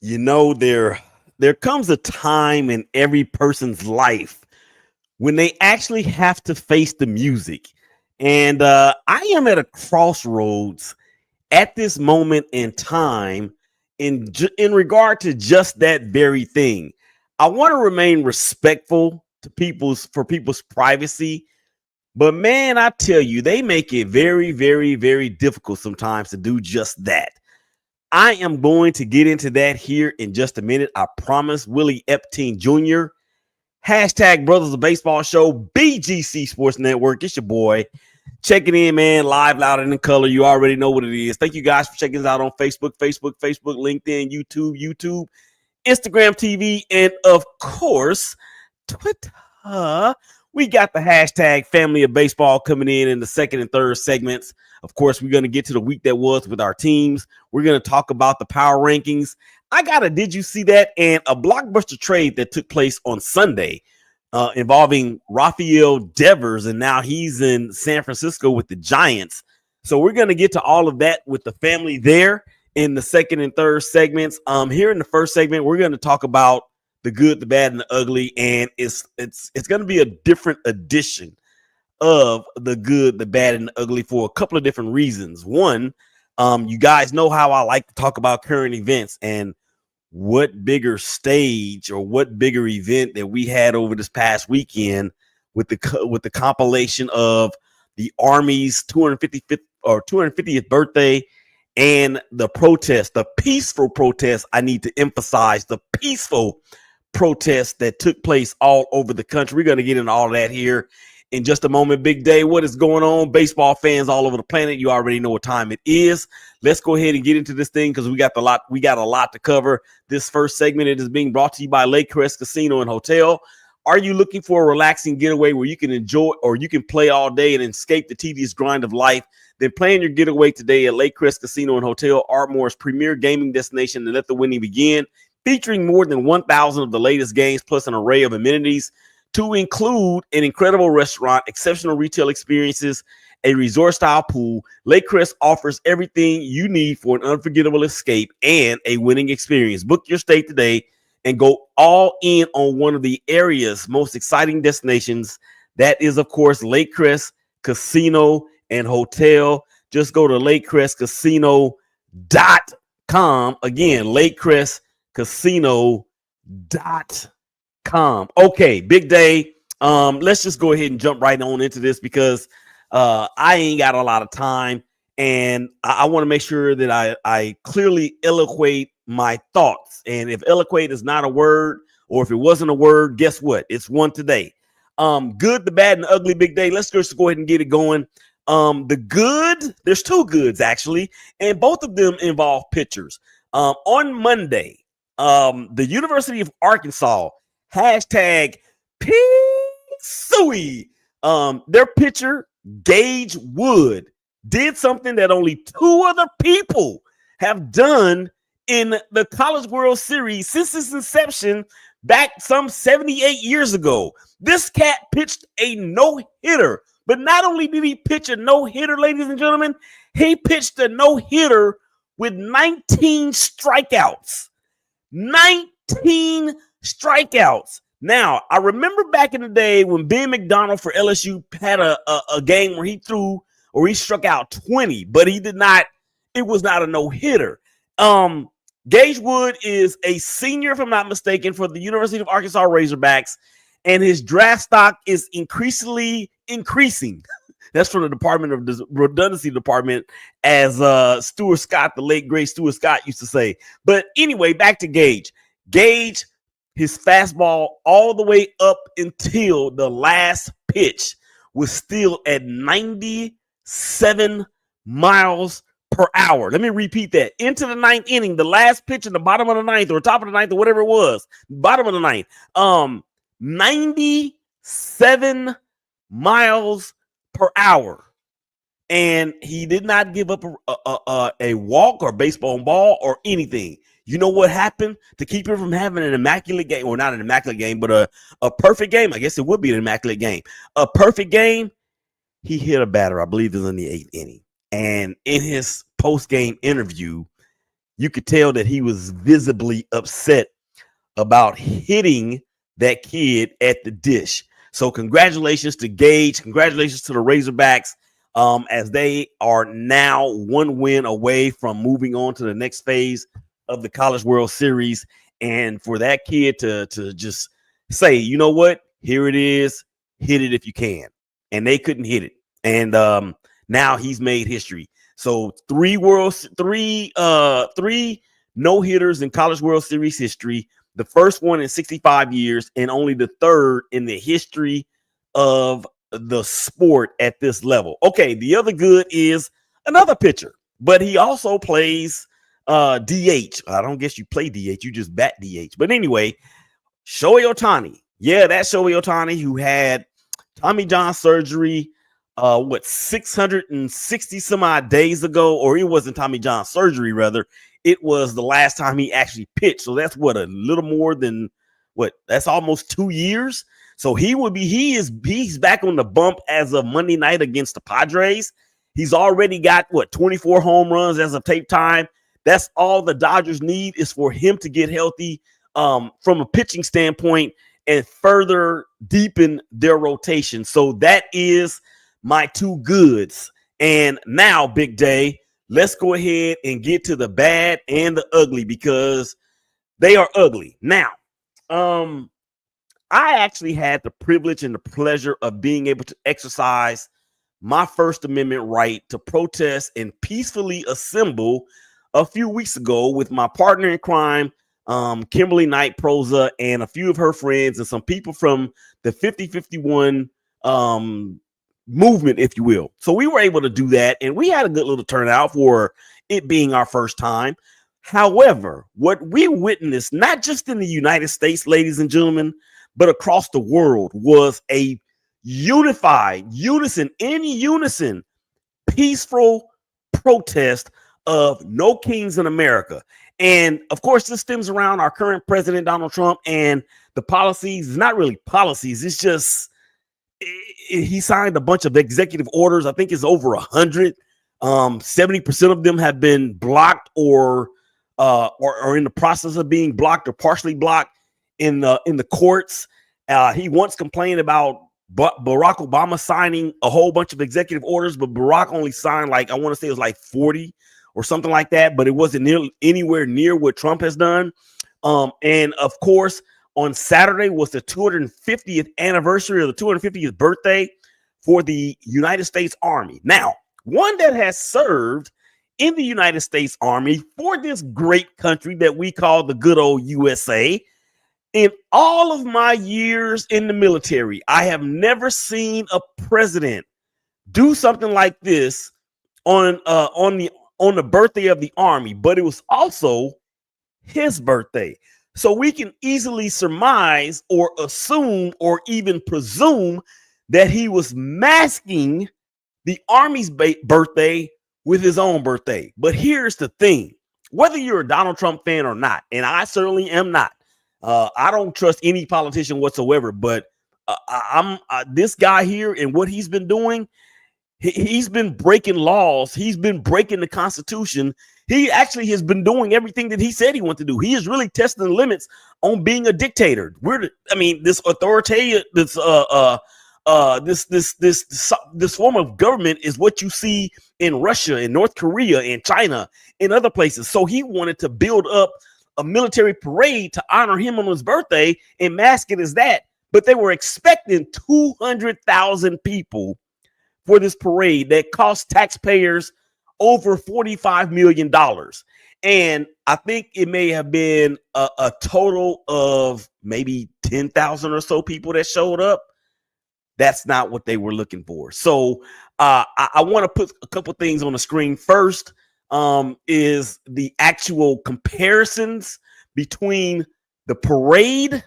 There comes a time in every person's life when they actually have to face the music. And I am at a crossroads at this moment in time in regard to just that very thing. I want to remain respectful to people's privacy, but man, I tell you, they make it very, very, very difficult sometimes to do just that. I am going to get into that here in just a minute. I promise. Willie Epstein Jr. Hashtag Brothers of Baseball Show, BGC Sports Network. It's your boy. Checking in, man. Live, loud, and in color. You already know what it is. Thank you guys for checking us out on Facebook, LinkedIn, YouTube, Instagram TV, and of course, Twitter. We got the hashtag Family of Baseball coming in the second and third segments. Of course, we're going to get to the week that was with our teams. We're going to talk about the power rankings. I got a did you see that? And a blockbuster trade that took place on Sunday involving Rafael Devers, and now he's in San Francisco with the Giants. So we're going to get to all of that with the family there in the second and third segments. Here in the first segment, we're going to talk about the good, the bad, and the ugly, and it's going to be a different edition of the good, the bad, and the ugly for a couple of different reasons. One, you guys know how I like to talk about current events, and what bigger stage or what bigger event that we had over this past weekend with the compilation of the Army's 250th birthday and the protest, the peaceful protest. I need to emphasize the peaceful protests that took place all over the country. We're going to get into all of that here in just a moment. Big day. What is going on? Baseball fans all over the planet. You already know what time it is. Let's go ahead and get into this thing because we got a lot to cover. This first segment, it is being brought to you by Lakecrest Casino and Hotel. Are you looking for a relaxing getaway where you can enjoy or you can play all day and escape the tedious grind of life? Then plan your getaway today at Lakecrest Casino and Hotel, Ardmore's premier gaming destination, and let the winning begin. Featuring more than 1,000 of the latest games plus an array of amenities to include an incredible restaurant, exceptional retail experiences, a resort-style pool. Lakecrest offers everything you need for an unforgettable escape and a winning experience. Book your stay today and go all in on one of the area's most exciting destinations. That is, of course, Lakecrest Casino and Hotel. Just go to lakecrestcasino.com. Again, lakecrestcasino.com. Okay, big day. Let's just go ahead and jump right on into this because I ain't got a lot of time, and I want to make sure that I clearly eloquate my thoughts. And if eloquate is not a word, or if it wasn't a word, guess what? It's one today. Good, the bad, and the ugly. Big day. Let's just go ahead and get it going. The good, there's two goods actually, and both of them involve pitchers. On Monday, the University of Arkansas hashtag P-Sui. Their pitcher Gage Wood did something that only two other people have done in the College World Series since its inception back some 78 years ago. This cat pitched a no-hitter, but not only did he pitch a no-hitter, ladies and gentlemen, he pitched a no-hitter with 19 strikeouts. 19 strikeouts. Now, I remember back in the day when Ben McDonald for LSU had a game where he threw or he struck out 20, but he did not, it was not a no-hitter. Gage Wood is a senior, if I'm not mistaken, for the University of Arkansas Razorbacks, and his draft stock is increasingly increasing. That's from the Department of the Redundancy Department, as Stuart Scott, the late great Stuart Scott, used to say. But anyway, back to Gage. Gage, his fastball all the way up until the last pitch was still at 97 miles per hour. Let me repeat that. Into the ninth inning, the last pitch in the bottom of the ninth or top of the ninth or whatever it was, bottom of the ninth, 97 miles per hour. And he did not give up a walk or baseball ball or anything. You know what happened to keep him from having an immaculate game? Or not an immaculate game, but a perfect game. I guess it would be an immaculate game. A perfect game. He hit a batter, I believe it was in the eighth inning. And in his post-game interview, you could tell that he was visibly upset about hitting that kid at the dish. So congratulations to Gage. Congratulations to the Razorbacks, as they are now one win away from moving on to the next phase of the College World Series. And for that kid to just say, you know what, here it is, hit it if you can. And they couldn't hit it. And now he's made history. So three no hitters in College World Series history. The first one in 65 years and only the third in the history of the sport at this level. Okay, the other good is another pitcher, but he also plays DH. I don't guess you play DH, you just bat DH. But anyway, Shohei Ohtani. Yeah, that's Shohei Ohtani, who had Tommy John surgery 660 some odd days ago, or it wasn't Tommy John surgery, rather. It was the last time he actually pitched. So that's what, a little more than that's almost 2 years. So he's back on the bump as of Monday night against the Padres. He's already got 24 home runs as of tape time. That's all the Dodgers need, is for him to get healthy from a pitching standpoint and further deepen their rotation. So that is my two goods. And now, Big Day, let's go ahead and get to the bad and the ugly, because they are ugly. Now, I actually had the privilege and the pleasure of being able to exercise my First Amendment right to protest and peacefully assemble a few weeks ago with my partner in crime, Kimberly Knight Proza, and a few of her friends and some people from the 5051 movement, if you will. So we were able to do that, and we had a good little turnout for it being our first time. However, what we witnessed, not just in the United States, ladies and gentlemen, but across the world, was a unison, peaceful protest of no kings in America. And of course, this stems around our current president, Donald Trump, and the policies. Not really policies. It's just he signed a bunch of executive orders. I think it's over 100. 70% of them have been blocked or in the process of being blocked or partially blocked in the courts. He once complained about Barack Obama signing a whole bunch of executive orders, but Barack only signed, I want to say it was 40 or something like that, but it wasn't anywhere near what Trump has done. And of course, on Saturday was the 250th anniversary, or the 250th birthday for the United States Army. Now, one that has served in the United States Army for this great country that we call the good old USA. In all of my years in the military, I have never seen a president do something like this on the birthday of the Army, but it was also his birthday. So we can easily surmise or assume or even presume that he was masking the Army's birthday with his own birthday. But here's the thing: whether you're a Donald Trump fan or not, and I certainly am not, I don't trust any politician whatsoever, but I'm this guy here, and what he's been doing, he's been breaking laws. He's been breaking the Constitution. He actually has been doing everything that he said he wanted to do. He is really testing the limits on being a dictator. This authoritarian, this form of government is what you see in Russia, in North Korea, in China, in other places. So he wanted to build up a military parade to honor him on his birthday and mask it as that. But they were expecting 200,000 people for this parade that cost taxpayers over $45 million. And I think it may have been a total of maybe 10,000 or so people that showed up. That's not what they were looking for. So I want to put a couple things on the screen. First is the actual comparisons between the parade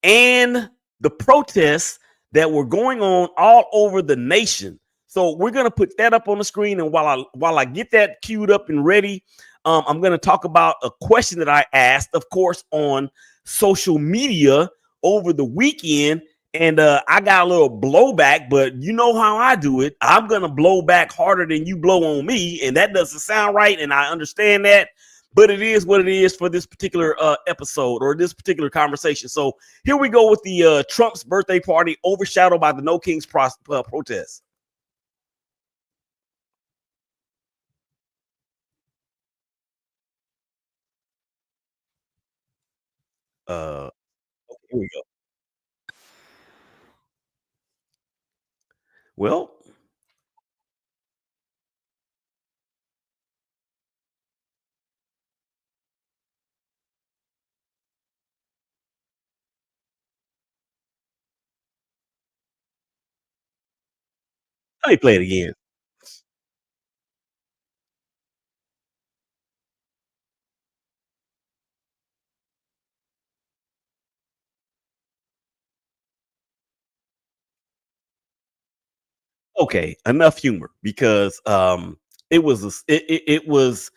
and the protests that were going on all over the nation. So we're going to put that up on the screen. And while I get that queued up and ready, I'm going to talk about a question that I asked, of course, on social media over the weekend. And I got a little blowback, but you know how I do it. I'm going to blow back harder than you blow on me. And that doesn't sound right. And I understand that. but it is what it is for this particular episode or this particular conversation. So here we go with the Trump's birthday party overshadowed by the No Kings protest. Okay, here we go. Well, let me play it again. Okay, enough humor because it was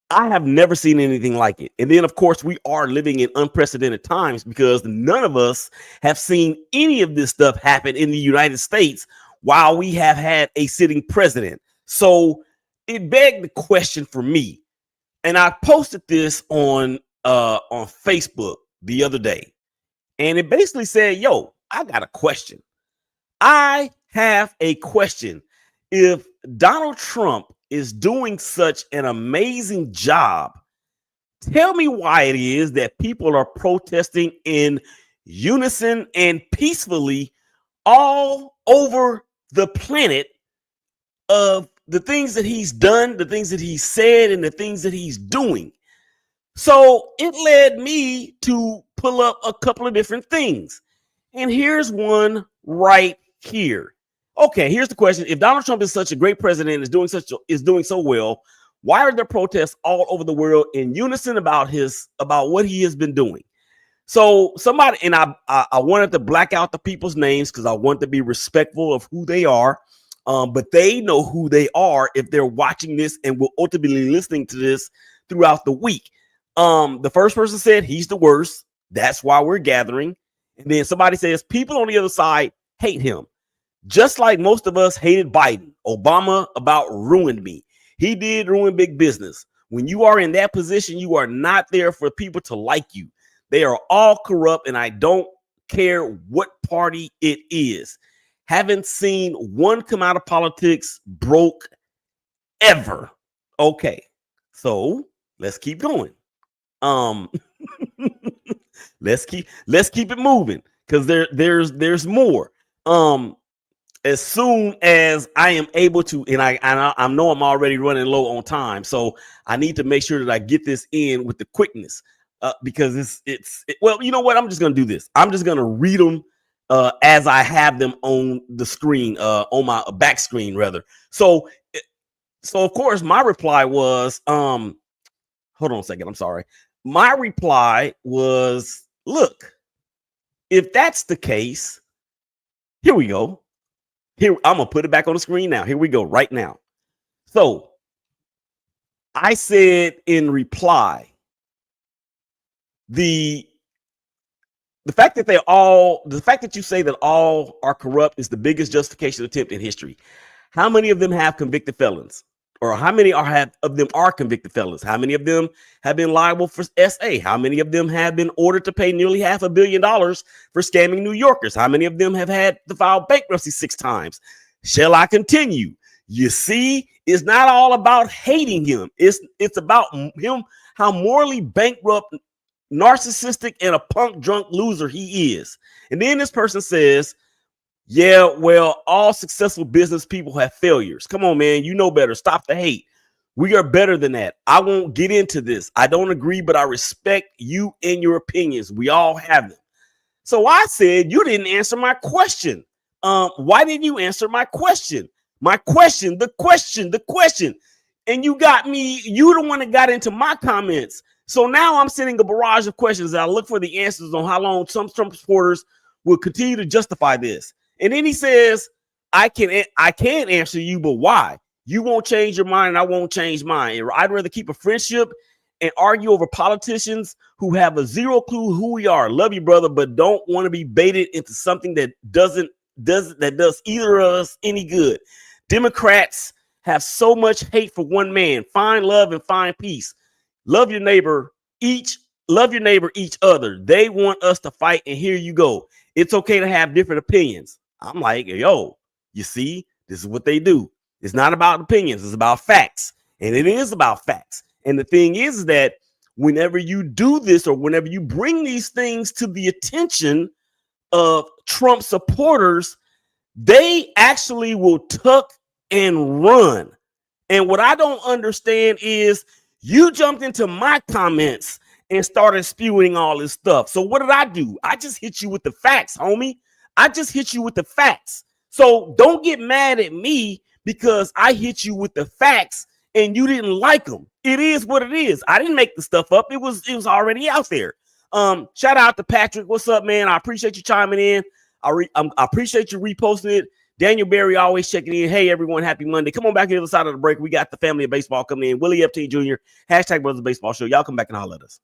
I have never seen anything like it. And then, of course, we are living in unprecedented times because none of us have seen any of this stuff happen in the United States while we have had a sitting president. So it begged the question for me, and I posted this on Facebook the other day, and it basically said, "Yo, I got a question. I have a question. If Donald Trump is doing such an amazing job, tell me why it is that people are protesting in unison and peacefully all over the planet of the things that he's done, the things that he's said, and the things that he's doing." So it led me to pull up a couple of different things. And here's one right here. Okay, here's the question. If Donald Trump is such a great president, is doing so well, why are there protests all over the world in unison about what he has been doing? So somebody, and I wanted to black out the people's names because I want to be respectful of who they are. But they know who they are if they're watching this and will ultimately listening to this throughout the week. The first person said he's the worst. That's why we're gathering. And then somebody says people on the other side hate him. Just like most of us hated Biden. Obama about ruined me. He did ruin big business. When you are in that position, you are not there for people to like you. They are all corrupt, and I don't care what party it is. Haven't seen one come out of politics broke ever. Okay, so let's keep going. Um, let's keep it moving because there's more. As soon as I am able to, and I know I'm already running low on time, so I need to make sure that I get this in with the quickness, because well, you know what? I'm just gonna do this. I'm just gonna read them as I have them on the screen, on my back screen rather. So of course my reply was, hold on a second. I'm sorry. My reply was, look, if that's the case, here we go. Here, I'm gonna put it back on the screen now. Here we go, right now. So I said in reply, the fact that you say that all are corrupt is the biggest justification attempt in history. How many of them have convicted felons? Or how many of them are convicted felons? How many of them have been liable for SA? How many of them have been ordered to pay nearly $500 million for scamming New Yorkers? How many of them have had to file bankruptcy 6 times? Shall I continue? You see, it's not all about hating him. It's about him, how morally bankrupt, narcissistic, and a punk drunk loser he is. And then this person says, yeah, well, all successful business people have failures. Come on, man. You know better. Stop the hate. We are better than that. I won't get into this. I don't agree, but I respect you and your opinions. We all have them. So I said, you didn't answer my question. Why didn't you answer my question? The question. And you got me, you the one that got into my comments. So now I'm sending a barrage of questions. I look for the answers on how long some Trump supporters will continue to justify this. And then he says, I can answer you, but why? You won't change your mind, and I won't change mine. I'd rather keep a friendship and argue over politicians who have a zero clue who we are. Love you, brother, but don't want to be baited into something that does either of us any good. Democrats have so much hate for one man. Find love and find peace. love your neighbor each other. They want us to fight, and here you go. It's okay to have different opinions. I'm like, yo, you see, this is what they do. It's not about opinions, it's about facts. And it is about facts. And the thing is that whenever you do this, or whenever you bring these things to the attention of Trump supporters, they actually will tuck and run. And what I don't understand is you jumped into my comments and started spewing all this stuff. So what did I do? I just hit you with the facts, homie. I just hit you with the facts. So don't get mad at me because I hit you with the facts and you didn't like them. It is what it is. I didn't make the stuff up. It was already out there. Shout out to Patrick. What's up, man? I appreciate you chiming in. I appreciate you reposting it. Daniel Berry always checking in. Hey, everyone, happy Monday. Come on back to the other side of the break. We got the family of baseball coming in. Willie Epstein Jr., #Brothers Baseball Show. Y'all come back and holler at us.